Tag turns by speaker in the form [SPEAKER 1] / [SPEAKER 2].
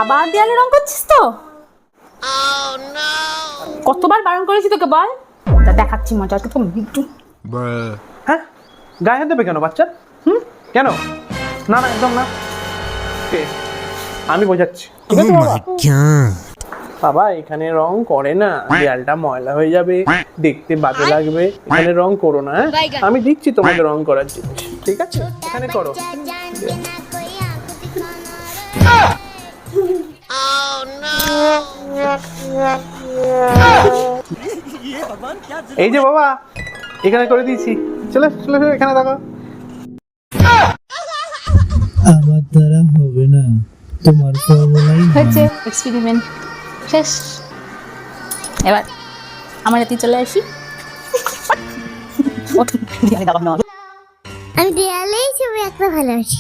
[SPEAKER 1] আবার দেয়ালে রং করছিস তো? কতবার বারণ করেছি তোকে বল? তা দেখাচ্ছি মজা তো একটু।
[SPEAKER 2] হ্যাঁ, গায়ে হাত দেবে কেন বাচ্চা? কেন? না না, একদম না। আমি বোঝাচ্ছি, ঠিক আছে বাবা? বাবা এখানে রং করে না, দেয়ালটা ময়লা হয়ে যাবে, দেখতে বাজে লাগবে। এখানে রং করো না, হ্যাঁ? আমি দিচ্ছি তোমাকে রং করার জিনিস, ঠিক আছে? এখানে করো। এই যে বাবা, এখানে করে দিয়েছি। চলে চলে চলে, এখানে দেখো।
[SPEAKER 3] আমার দ্বারা হবে না, তোমার ফর্মুলাই
[SPEAKER 1] হয়েছে এক্সপেরিমেন্ট শেষ। এবার আমার হাতে চলে আসি।
[SPEAKER 4] আমি দেয়ালেই ছবি আঁকতে ভালোবাসি।